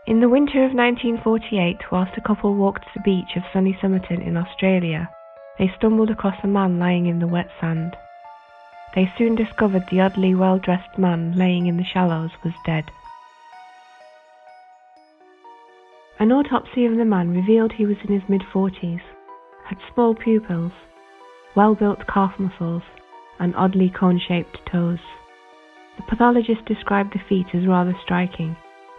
In the winter of 1948, whilst a couple walked the beach of sunny Somerton in Australia, they stumbled across a man lying in the wet sand. They soon discovered the oddly well-dressed man laying in the shallows was dead. An autopsy of the man revealed he was in his mid-40s, had small pupils, well-built calf muscles, and oddly cone-shaped toes. The pathologist described the feat as rather striking,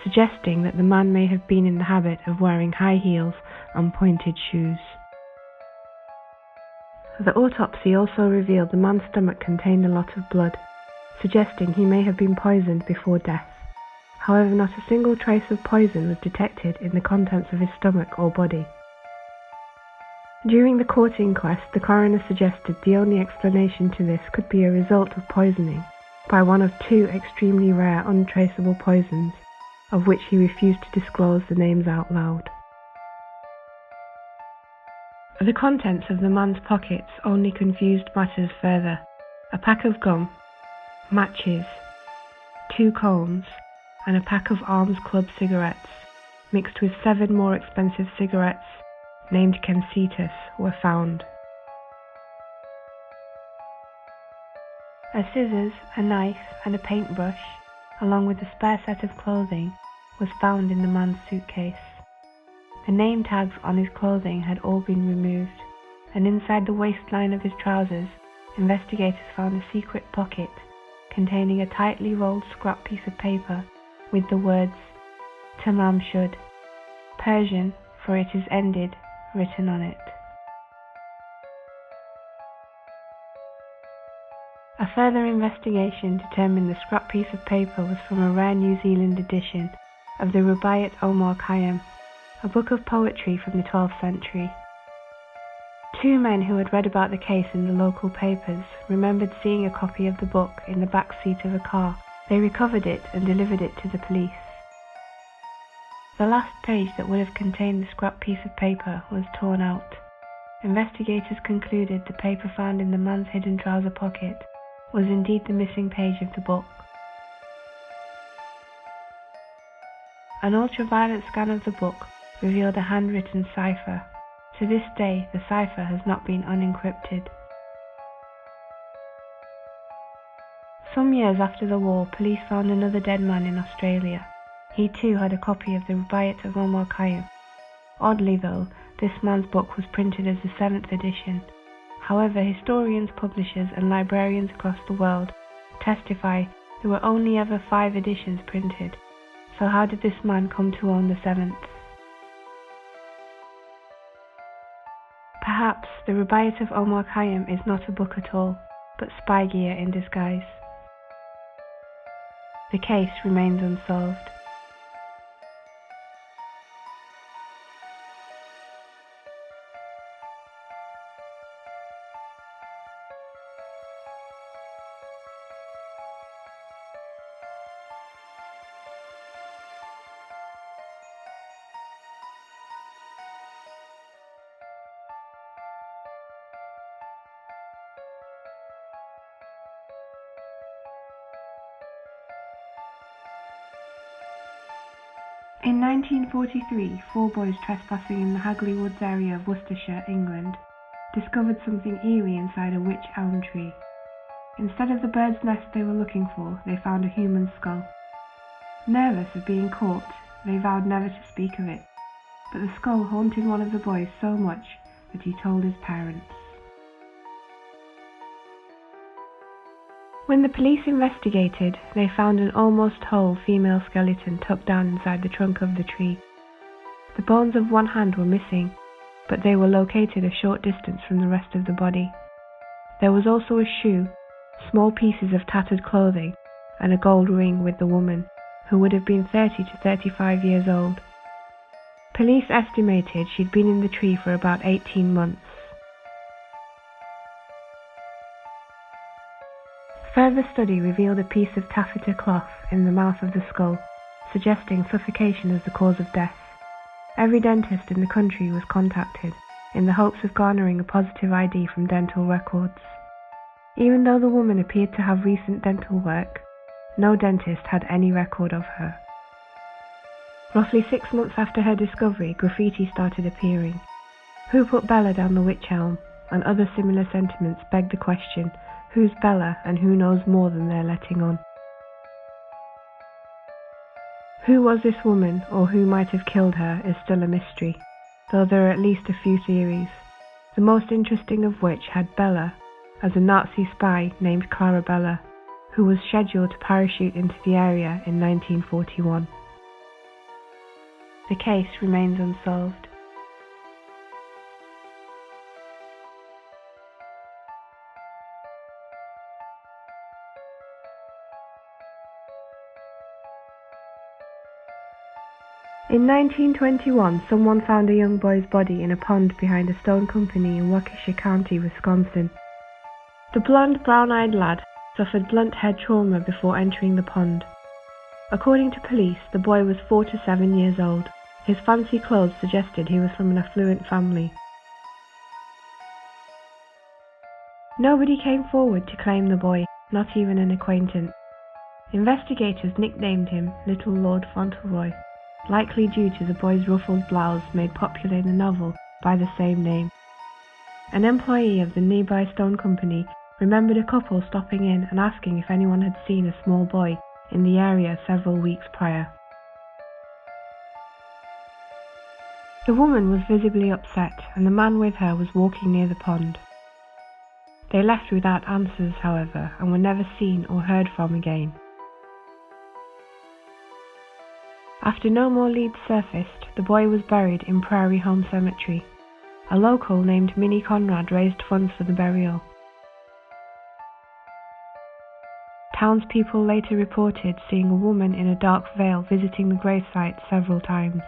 suggesting that the man may have been in the habit of wearing high heels and pointed shoes. The autopsy also revealed the man's stomach contained a lot of blood, suggesting he may have been poisoned before death. However, not a single trace of poison was detected in the contents of his stomach or body. During the court inquest, the coroner suggested the only explanation to this could be a result of poisoning by one of two extremely rare untraceable poisons, of which he refused to disclose the names out loud. The contents of the man's pockets only confused matters further. A pack of gum, matches, 2 combs, and a pack of Arms Club cigarettes, mixed with 7 more expensive cigarettes, named Kensitas, were found. A scissors, a knife, and a paintbrush, along with a spare set of clothing, was found in the man's suitcase. The name tags on his clothing had all been removed, and inside the waistline of his trousers, investigators found a secret pocket containing a tightly rolled scrap piece of paper with the words "Tamam Shud," Persian for "it is ended," written on it. A further investigation determined the scrap piece of paper was from a rare New Zealand edition of the Rubaiyat Omar Khayyam, a book of poetry from the 12th century. 2 men who had read about the case in the local papers remembered seeing a copy of the book in the back seat of a car. They recovered it and delivered it to the police. The last page that would have contained the scrap piece of paper was torn out. Investigators concluded the paper found in the man's hidden trouser pocket was indeed the missing page of the book. An ultraviolet scan of the book revealed a handwritten cipher. To this day, the cipher has not been unencrypted. Some years after the war, police found another dead man in Australia. He too had a copy of the Rubaiyat of Omar Khayyam. Oddly though, this man's book was printed as the 7th edition. However, historians, publishers and librarians across the world testify there were only ever 5 editions printed. So how did this man come to own the 7th? Perhaps the Rubaiyat of Omar Khayyam is not a book at all, but spy gear in disguise. The case remains unsolved. In 1943, 4 boys trespassing in the Hagley Woods area of Worcestershire, England, discovered something eerie inside a wych elm tree. Instead of the bird's nest they were looking for, they found a human skull. Nervous of being caught, they vowed never to speak of it, but the skull haunted one of the boys so much that he told his parents. When the police investigated, they found an almost whole female skeleton tucked down inside the trunk of the tree. The bones of one hand were missing, but they were located a short distance from the rest of the body. There was also a shoe, small pieces of tattered clothing, and a gold ring with the woman, who would have been 30 to 35 years old. Police estimated she'd been in the tree for about 18 months. Further study revealed a piece of taffeta cloth in the mouth of the skull, suggesting suffocation as the cause of death. Every dentist in the country was contacted in the hopes of garnering a positive ID from dental records. Even though the woman appeared to have recent dental work, no dentist had any record of her. Roughly 6 months after her discovery, graffiti started appearing. Who put Bella down the witch elm? And other similar sentiments beg the question, who's Bella and who knows more than they're letting on? Who was this woman, or who might have killed her, is still a mystery, though there are at least a few theories, the most interesting of which had Bella as a Nazi spy named Clara Bella, who was scheduled to parachute into the area in 1941. The case remains unsolved. In 1921, someone found a young boy's body in a pond behind a stone company in Waukesha County, Wisconsin. The blonde, brown-eyed lad suffered blunt head trauma before entering the pond. According to police, the boy was 4 to 7 years old. His fancy clothes suggested he was from an affluent family. Nobody came forward to claim the boy, not even an acquaintance. Investigators nicknamed him Little Lord Fauntleroy, likely due to the boy's ruffled blouse made popular in the novel by the same name. An employee of the nearby stone company remembered a couple stopping in and asking if anyone had seen a small boy in the area several weeks prior. The woman was visibly upset, and the man with her was walking near the pond. They left without answers, however, and were never seen or heard from again. After no more leads surfaced, the boy was buried in Prairie Home Cemetery. A local named Minnie Conrad raised funds for the burial. Townspeople later reported seeing a woman in a dark veil visiting the gravesite several times.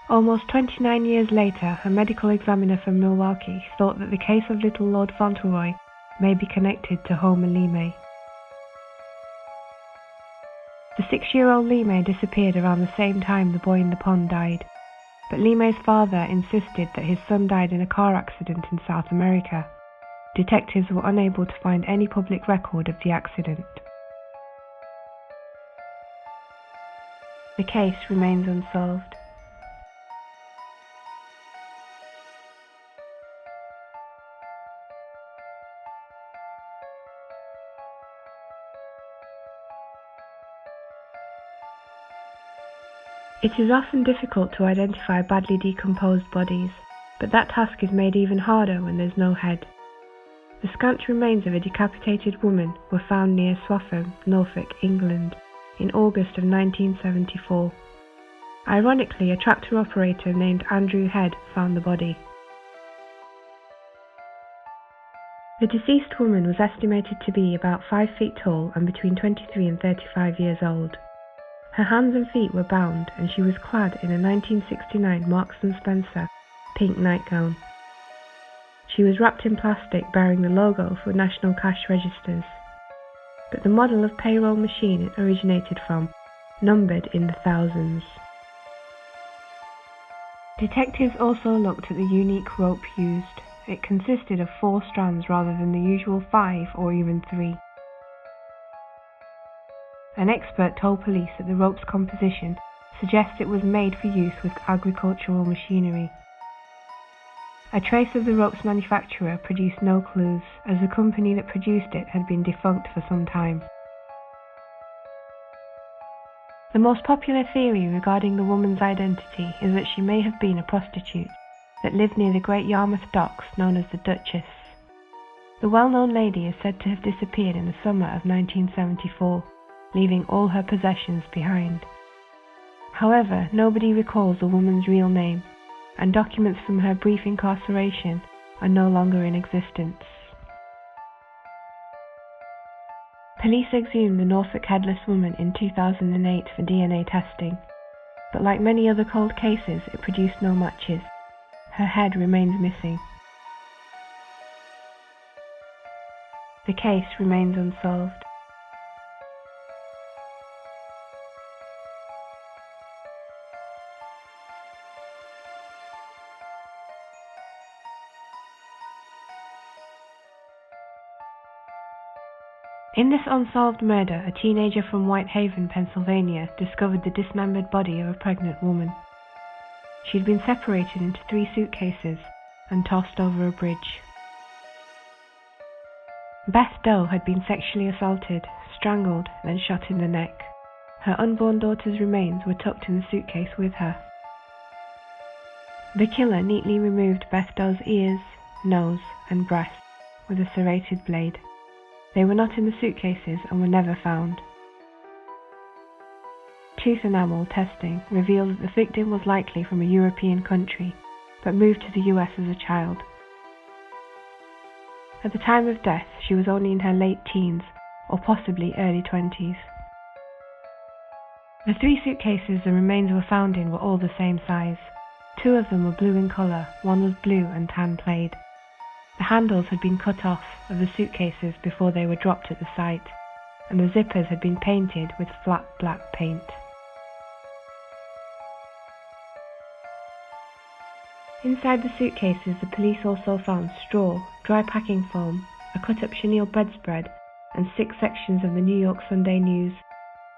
Almost 29 years later, a medical examiner from Milwaukee thought that the case of Little Lord Fauntleroy may be connected to Homer Lee. The 6-year-old Lee disappeared around the same time the boy in the pond died, but Lee father insisted that his son died in a car accident in South America. Detectives were unable to find any public record of the accident. The case remains unsolved. It is often difficult to identify badly decomposed bodies, but that task is made even harder when there's no head. The scant remains of a decapitated woman were found near Swaffham, Norfolk, England, in August of 1974. Ironically, a tractor operator named Andrew Head found the body. The deceased woman was estimated to be about 5 feet tall and between 23 and 35 years old. Her hands and feet were bound, and she was clad in a 1969 Marks & Spencer pink nightgown. She was wrapped in plastic bearing the logo for National Cash Registers, but the model of payroll machine it originated from numbered in the thousands. Detectives also looked at the unique rope used. It consisted of 4 strands rather than the usual 5 or even 3. An expert told police that the rope's composition suggests it was made for use with agricultural machinery. A trace of the rope's manufacturer produced no clues, as the company that produced it had been defunct for some time. The most popular theory regarding the woman's identity is that she may have been a prostitute that lived near the Great Yarmouth Docks known as the Duchess. The well-known lady is said to have disappeared in the summer of 1974, leaving all her possessions behind. However, nobody recalls the woman's real name, and documents from her brief incarceration are no longer in existence. Police exhumed the Norfolk Headless woman in 2008 for DNA testing, but like many other cold cases, it produced no matches. Her head remains missing. The case remains unsolved. In this unsolved murder, a teenager from Whitehaven, Pennsylvania, discovered the dismembered body of a pregnant woman. She had been separated into 3 suitcases and tossed over a bridge. Beth Doe had been sexually assaulted, strangled, then shot in the neck. Her unborn daughter's remains were tucked in the suitcase with her. The killer neatly removed Beth Doe's ears, nose, and breast with a serrated blade. They were not in the suitcases and were never found. Tooth enamel testing revealed that the victim was likely from a European country, but moved to the US as a child. At the time of death, she was only in her late teens, or possibly early 20s. The 3 suitcases the remains were found in were all the same size. 2 of them were blue in colour, one was blue and tan plaid. The handles had been cut off of the suitcases before they were dropped at the site, and the zippers had been painted with flat black paint. Inside the suitcases, the police also found straw, dry packing foam, a cut-up chenille bedspread, and 6 sections of the New York Sunday News,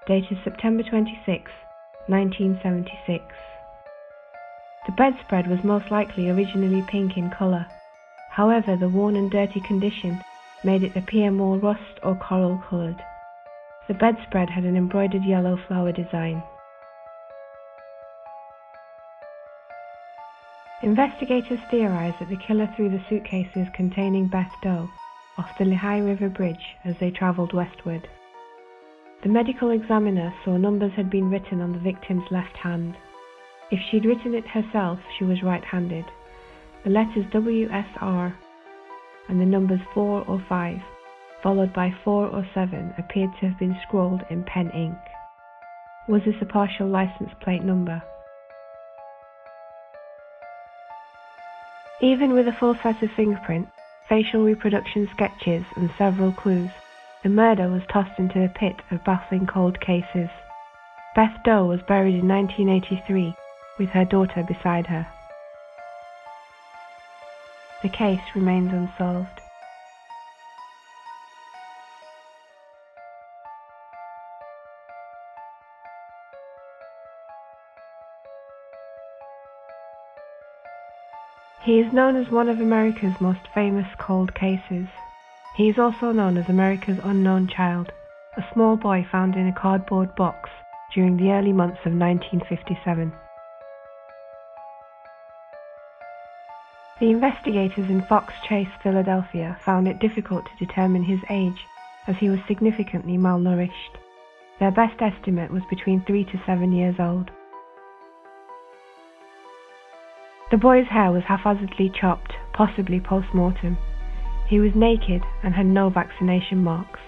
dated September 26, 1976. The bedspread was most likely originally pink in colour. However, the worn and dirty condition made it appear more rust or coral coloured. The bedspread had an embroidered yellow flower design. Investigators theorized that the killer threw the suitcases containing Beth Doe off the Lehigh River Bridge as they travelled westward. The medical examiner saw numbers had been written on the victim's left hand. If she'd written it herself, she was right-handed. The letters WSR and the numbers 4 or 5, followed by 4 or 7, appeared to have been scrawled in pen ink. Was this a partial license plate number? Even with a full set of fingerprints, facial reproduction sketches, and several clues, the murder was tossed into the pit of baffling cold cases. Beth Doe was buried in 1983 with her daughter beside her. The case remains unsolved. He is known as one of America's most famous cold cases. He is also known as America's unknown child, a small boy found in a cardboard box during the early months of 1957. The investigators in Fox Chase, Philadelphia, found it difficult to determine his age as he was significantly malnourished. Their best estimate was between 3 to 7 years old. The boy's hair was haphazardly chopped, possibly post-mortem. He was naked and had no vaccination marks.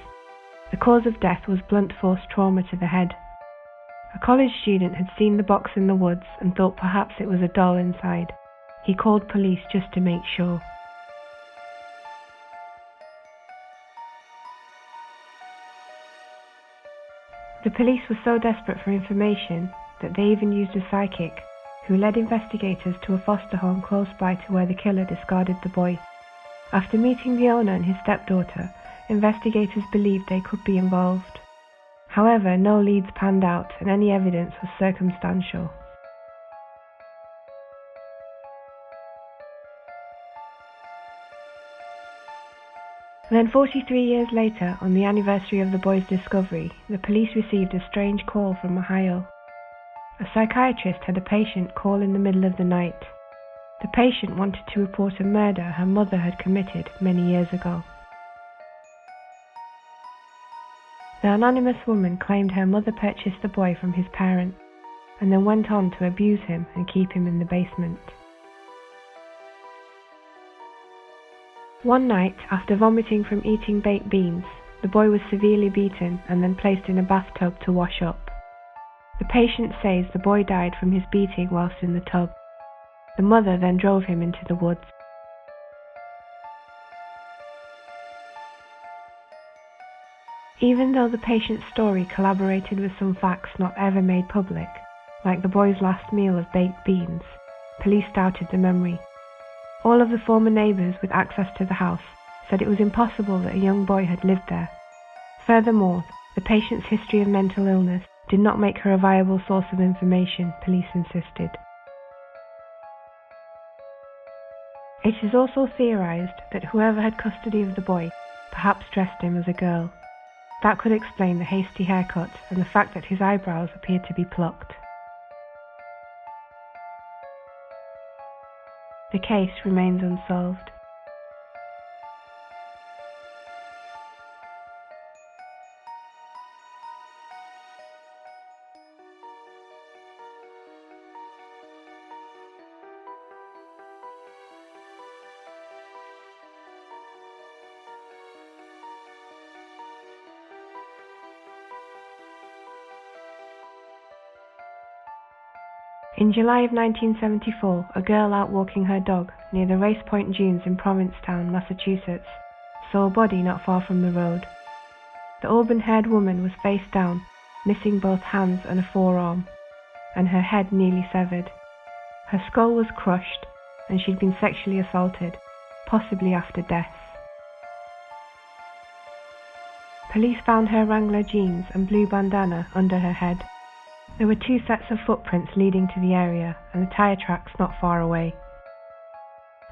The cause of death was blunt force trauma to the head. A college student had seen the box in the woods and thought perhaps it was a doll inside. He called police just to make sure. The police were so desperate for information that they even used a psychic, who led investigators to a foster home close by to where the killer discarded the boy. After meeting the owner and his stepdaughter, investigators believed they could be involved. However, no leads panned out and any evidence was circumstantial. Then 43 years later, on the anniversary of the boy's discovery, the police received a strange call from Ohio. A psychiatrist had a patient call in the middle of the night. The patient wanted to report a murder her mother had committed many years ago. The anonymous woman claimed her mother purchased the boy from his parents, and then went on to abuse him and keep him in the basement. One night, after vomiting from eating baked beans, the boy was severely beaten and then placed in a bathtub to wash up. The patient says the boy died from his beating whilst in the tub. The mother then drove him into the woods. Even though the patient's story collaborated with some facts not ever made public, like the boy's last meal of baked beans, police doubted the memory. All of the former neighbours with access to the house said it was impossible that a young boy had lived there. Furthermore, the patient's history of mental illness did not make her a viable source of information, police insisted. It is also theorized that whoever had custody of the boy perhaps dressed him as a girl. That could explain the hasty haircut and the fact that his eyebrows appeared to be plucked. The case remains unsolved. In July of 1974, a girl out walking her dog near the Race Point Dunes in Provincetown, Massachusetts, saw a body not far from the road. The auburn-haired woman was face down, missing both hands and a forearm, and her head nearly severed. Her skull was crushed, and she'd been sexually assaulted, possibly after death. Police found her Wrangler jeans and blue bandana under her head. There were 2 sets of footprints leading to the area and the tyre tracks not far away.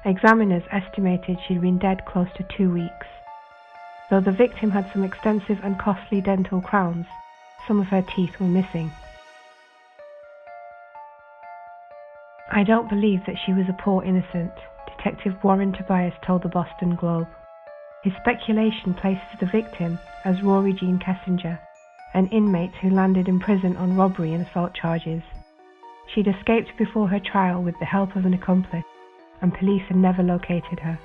Examiners estimated she'd been dead close to 2 weeks. Though the victim had some extensive and costly dental crowns, some of her teeth were missing. "I don't believe that she was a poor innocent," Detective Warren Tobias told the Boston Globe. His speculation places the victim as Rory Jean Kessinger, an inmate who landed in prison on robbery and assault charges. She'd escaped before her trial with the help of an accomplice, and police had never located her.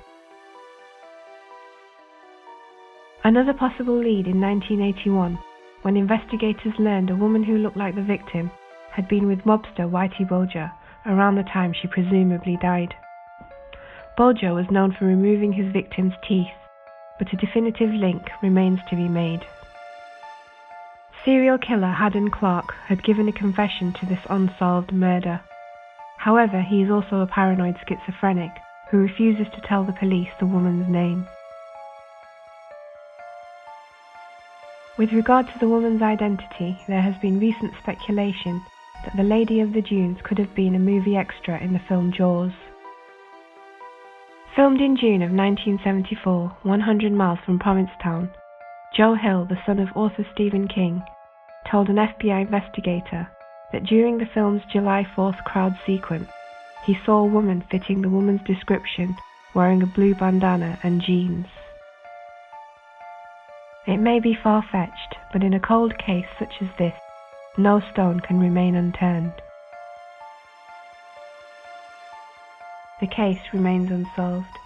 Another possible lead in 1981, when investigators learned a woman who looked like the victim had been with mobster Whitey Bulger around the time she presumably died. Bulger was known for removing his victims' teeth, but a definitive link remains to be made. Serial killer Haddon Clark had given a confession to this unsolved murder. However, he is also a paranoid schizophrenic who refuses to tell the police the woman's name. With regard to the woman's identity, there has been recent speculation that the Lady of the Dunes could have been a movie extra in the film Jaws. Filmed in June of 1974, 100 miles from Provincetown, Joe Hill, the son of author Stephen King, told an FBI investigator that during the film's July 4th crowd sequence, he saw a woman fitting the woman's description wearing a blue bandana and jeans. It may be far-fetched, but in a cold case such as this, no stone can remain unturned. The case remains unsolved.